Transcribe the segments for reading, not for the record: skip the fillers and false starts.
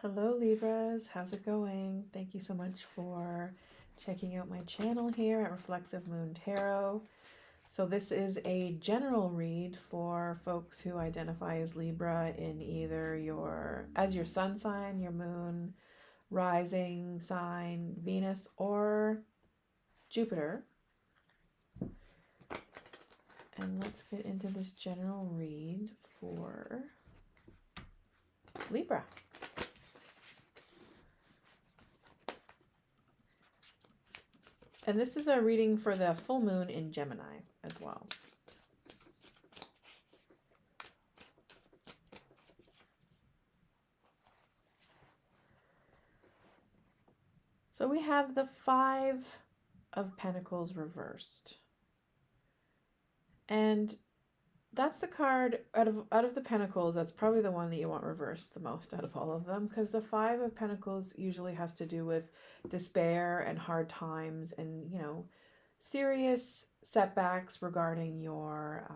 Hello Libras, how's it going? Thank you so much for checking out my channel here at Reflexive Moon Tarot. So this is a general read for folks who identify as Libra in either your sun sign, your moon, rising sign, Venus, or Jupiter. And let's get into this general read for Libra. And this is a reading for the full moon in Gemini as well. So we have the Five of Pentacles reversed. And that's the card out of the Pentacles, that's probably the one that you want reversed the most out of all of them, because the Five of Pentacles usually has to do with despair and hard times and, serious setbacks regarding your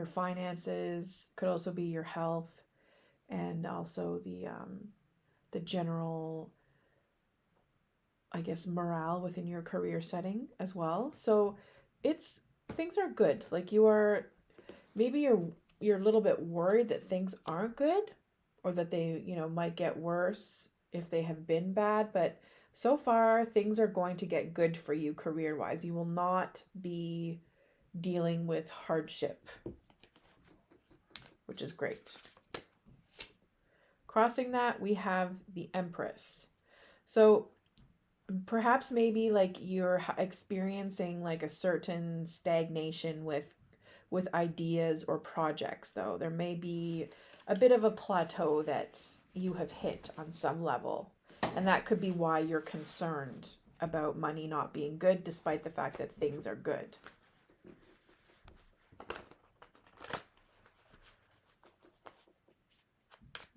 finances. Could also be your health, and also the general, I guess, morale within your career setting as well. So things are good. Like maybe you're a little bit worried that things aren't good, or that they, might get worse if they have been bad, but so far things are going to get good for you career-wise. You will not be dealing with hardship, which is great. Crossing that, we have the Empress. So perhaps maybe like you're experiencing like a certain stagnation with ideas or projects, though. There may be a bit of a plateau that you have hit on some level. And that could be why you're concerned about money not being good, despite the fact that things are good.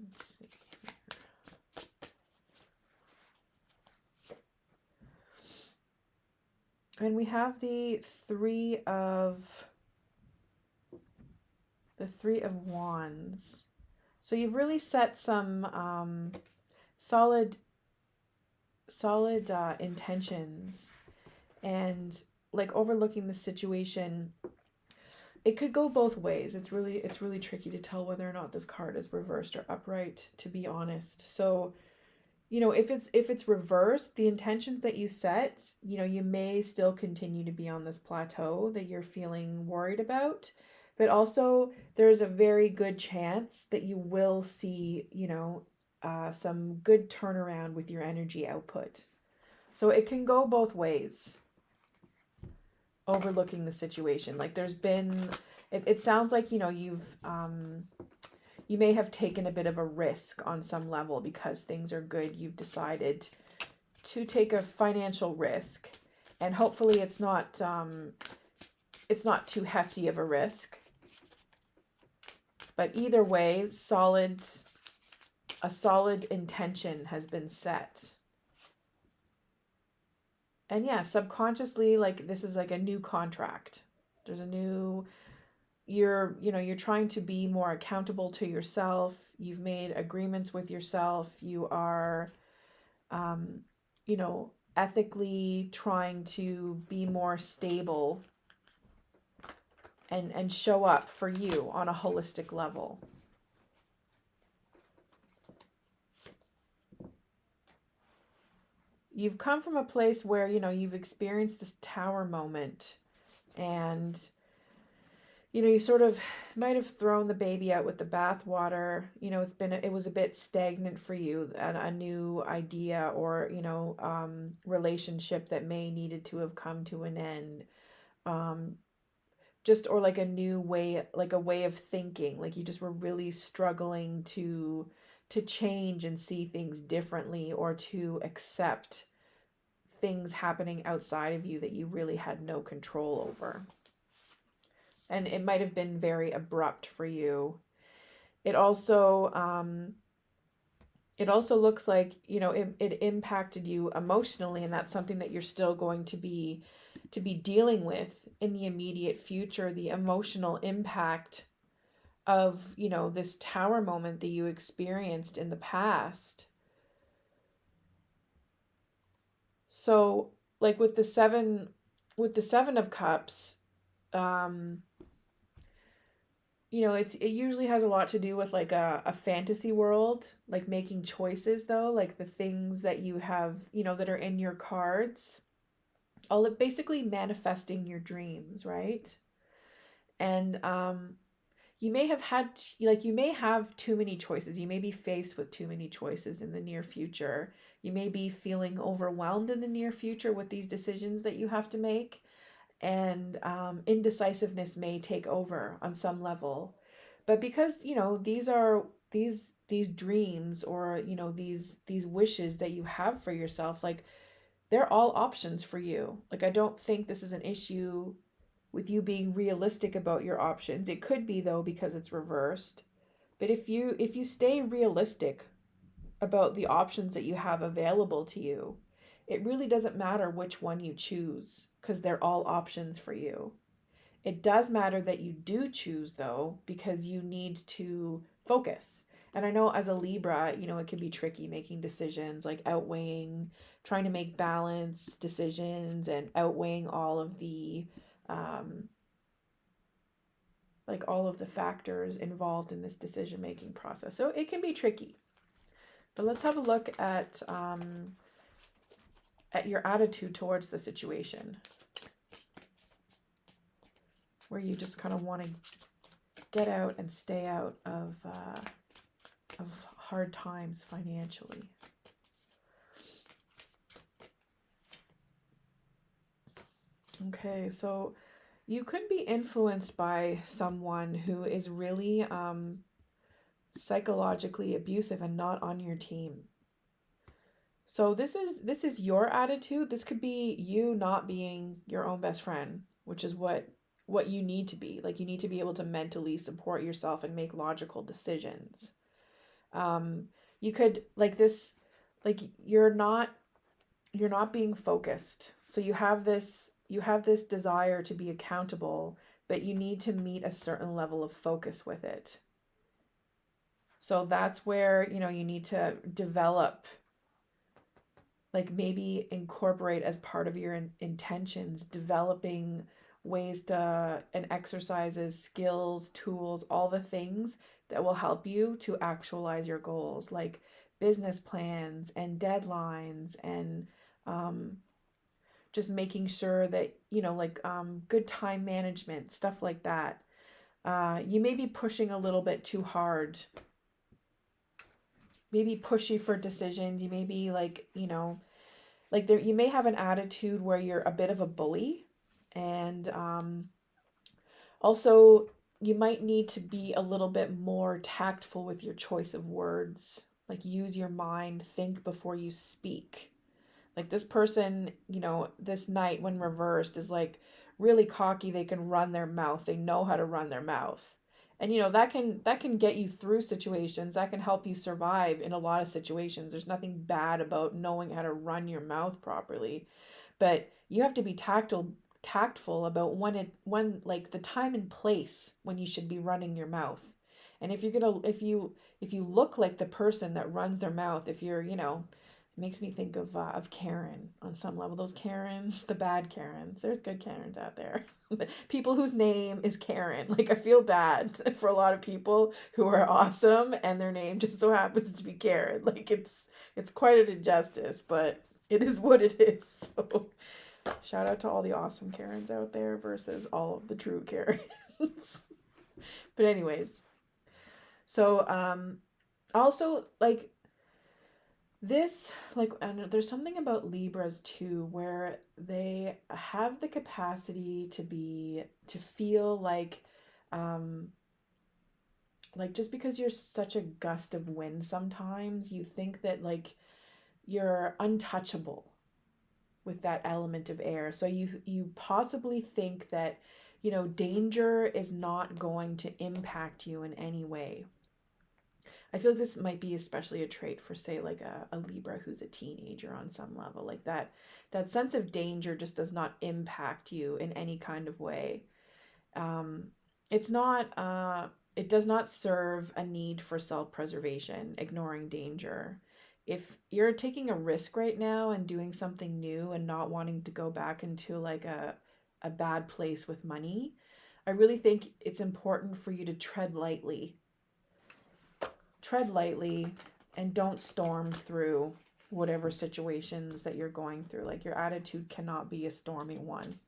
Let's see here. And we have the Three of Wands. So you've really set some solid intentions, and like overlooking the situation. It could go both ways. It's really tricky to tell whether or not this card is reversed or upright, to be honest. So, if it's reversed, the intentions that you set, you may still continue to be on this plateau that you're feeling worried about. But also, there's a very good chance that you will see, some good turnaround with your energy output. So it can go both ways, overlooking the situation. Like there's been, it sounds like, you may have taken a bit of a risk on some level because things are good. You've decided to take a financial risk, and hopefully it's not too hefty of a risk. But either way, a solid intention has been set. And yeah, subconsciously, like this is like a new contract. There's a new, you're trying to be more accountable to yourself. You've made agreements with yourself. You are, ethically trying to be more stable and show up for you on a holistic level. You've come from a place where, you've experienced this tower moment, and, you sort of might have thrown the baby out with the bathwater. It was a bit stagnant for you, a new idea or, relationship that may needed to have come to an end. Or like a new way, like a way of thinking, like you just were really struggling to change and see things differently, or to accept things happening outside of you that you really had no control over. And it might have been very abrupt for you. It also looks like, it impacted you emotionally, and that's something that you're still going to be dealing with in the immediate future. The emotional impact of, you know, this tower moment that you experienced in the past. So like with the 7 of Cups, um, you know, it usually has a lot to do with like a fantasy world, like making choices though, like the things that you have, you know, that are in your cards. All it basically manifesting your dreams, right? And you may have like you may have too many choices. You may be faced with too many choices in the near future. You may be feeling overwhelmed in the near future with these decisions that you have to make, and indecisiveness may take over on some level. But because, you know, these are these dreams, or, you know, these wishes that you have for yourself, like they're all options for you. Like I don't think this is an issue with you being realistic about your options. It could be though because it's reversed. But if you stay realistic about the options that you have available to you, it really doesn't matter which one you choose because they're all options for you. It does matter that you do choose though, because you need to focus. And I know as a Libra, you know, it can be tricky making decisions, like outweighing, trying to make balanced decisions and outweighing all of the um, like all of the factors involved in this decision making process. So it can be tricky. But let's have a look at your attitude towards the situation, where you just kind of want to get out and stay out of hard times financially. Okay, so you could be influenced by someone who is really psychologically abusive and not on your team. So this is your attitude. This could be you not being your own best friend, which is what you need to be. Like you need to be able to mentally support yourself and make logical decisions. Um, you could like this, like you're not being focused. So you have this desire to be accountable, but you need to meet a certain level of focus with it. So that's where, you know, you need to develop, like maybe incorporate as part of your intentions, developing ways to and exercises, skills, tools, all the things that will help you to actualize your goals, like business plans and deadlines, and um, just making sure that, you know, like good time management, stuff like that. You may be pushing a little bit too hard, maybe pushy for decisions. You may be like, you know, like there, you may have an attitude where you're a bit of a bully, and also you might need to be a little bit more tactful with your choice of words, like use your mind, think before you speak. Like this person, you know, this knight when reversed is like really cocky. They can run their mouth. They know how to run their mouth. And you know, that can get you through situations. That can help you survive in a lot of situations. There's nothing bad about knowing how to run your mouth properly. But you have to be tactful about when like the time and place when you should be running your mouth. And if you look like the person that runs their mouth, if you're, you know, it makes me think of Karen on some level. Those Karens, the bad Karens. There's good Karens out there. People whose name is Karen. Like I feel bad for a lot of people who are awesome and their name just so happens to be Karen. Like it's quite an injustice, but it is what it is. So shout out to all the awesome Karens out there versus all of the true Karens. But anyways, so also like this, like, and there's something about Libras too, where they have the capacity to feel um, like just because you're such a gust of wind, sometimes you think that like you're untouchable with that element of air. So you possibly think that, you know, danger is not going to impact you in any way. I feel like this might be especially a trait for, say, like a Libra who's a teenager on some level. Like that sense of danger just does not impact you in any kind of way. Um, it's not. it does not serve a need for self-preservation, ignoring danger. If you're taking a risk right now and doing something new and not wanting to go back into like a bad place with money, I really think it's important for you to tread lightly. Tread lightly and don't storm through whatever situations that you're going through. Like, your attitude cannot be a stormy one.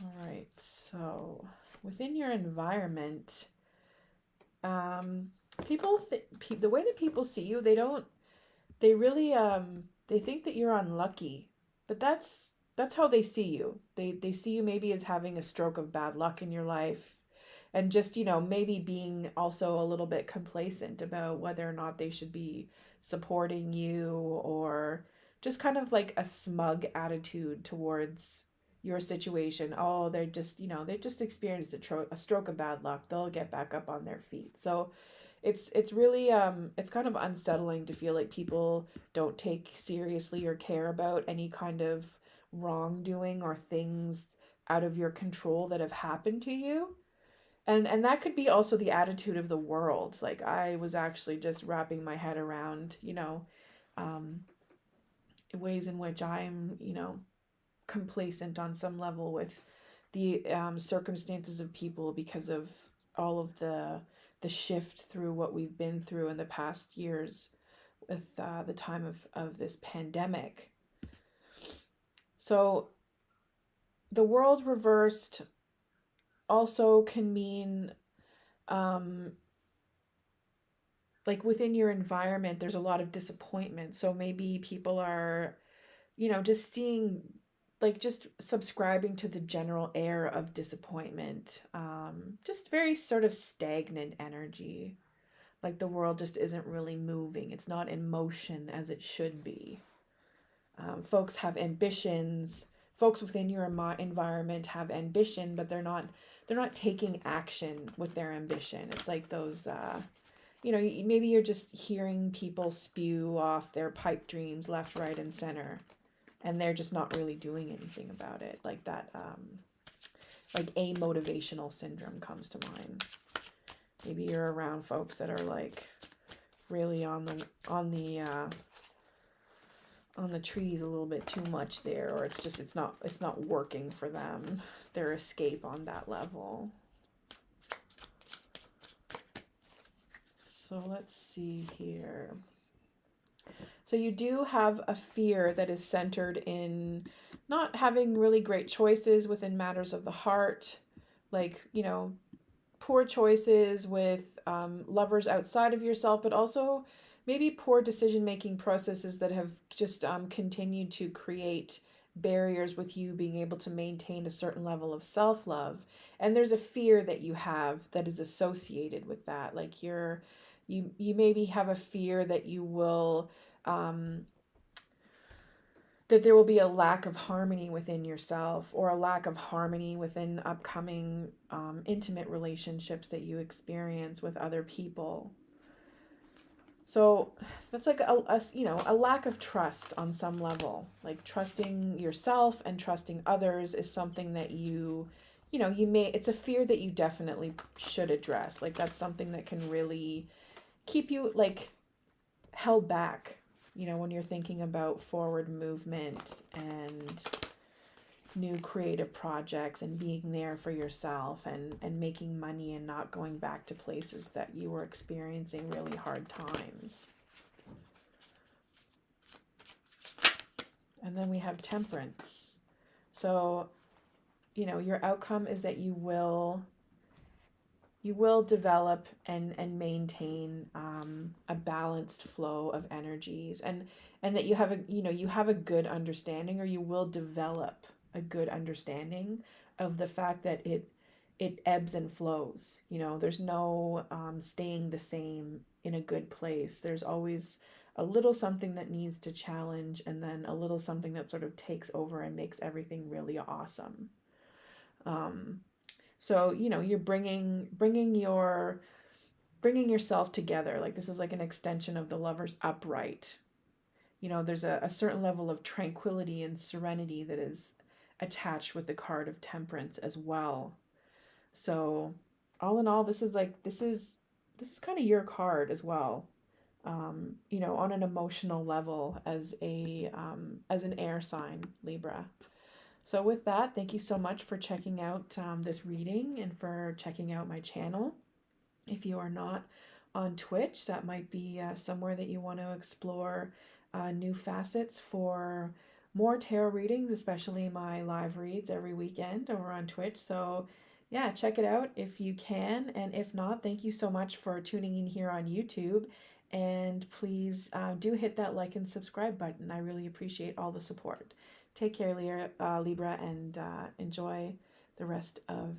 All right, so within your environment, people the way that people see you, they really they think that you're unlucky, but that's how they see you. They see you maybe as having a stroke of bad luck in your life, and just, maybe being also a little bit complacent about whether or not they should be supporting you, or just kind of like a smug attitude towards your situation. Oh, they're just, they just experienced a stroke of bad luck. They'll get back up on their feet. So it's really it's kind of unsettling to feel like people don't take seriously or care about any kind of wrongdoing or things out of your control that have happened to you. And that could be also the attitude of the world. Like, I was actually just wrapping my head around, um, ways in which I'm, complacent on some level with the circumstances of people, because of all of the shift through what we've been through in the past years with the time of this pandemic. So the world reversed also can mean, like, within your environment, there's a lot of disappointment. So maybe people are, just seeing, like, just subscribing to the general air of disappointment. Just very sort of stagnant energy. Like, the world just isn't really moving. It's not in motion as it should be. Folks have ambitions. Folks within your environment have ambition, but they're not taking action with their ambition. It's like those, maybe you're just hearing people spew off their pipe dreams left, right, and center, and they're just not really doing anything about it. Like that, like amotivational syndrome comes to mind. Maybe you're around folks that are like really on the trees a little bit too much there, or it's not working for them, their escape on that level. So let's see here. So you do have a fear that is centered in not having really great choices within matters of the heart, like, poor choices with lovers outside of yourself, but also maybe poor decision-making processes that have just continued to create barriers with you being able to maintain a certain level of self-love. And there's a fear that you have that is associated with that. Like, you maybe have a fear that you will that there will be a lack of harmony within yourself, or a lack of harmony within upcoming intimate relationships that you experience with other people. So that's like a lack of trust on some level. Like, trusting yourself and trusting others is something that it's a fear that you definitely should address. Like, that's something that can really keep you, like, held back, when you're thinking about forward movement and new creative projects and being there for yourself and making money and not going back to places that you were experiencing really hard times. And then we have Temperance. So, your outcome is that you will develop and maintain a balanced flow of energies, and that you have a good understanding, or you will develop a good understanding of the fact that it ebbs and flows. There's no staying the same in a good place. There's always a little something that needs to challenge, and then a little something that sort of takes over and makes everything really awesome. So, you're bringing yourself together. Like, this is like an extension of the Lover's upright. There's a certain level of tranquility and serenity that is attached with the card of Temperance as well. So all in all, this is kind of your card as well. On an emotional level as an air sign, Libra. So with that, thank you so much for checking out this reading and for checking out my channel. If you are not on Twitch, that might be somewhere that you want to explore new facets for more tarot readings, especially my live reads every weekend over on Twitch. So, yeah, check it out if you can. And if not, thank you so much for tuning in here on YouTube. And please do hit that like and subscribe button. I really appreciate all the support. Take care, Libra, and enjoy the rest of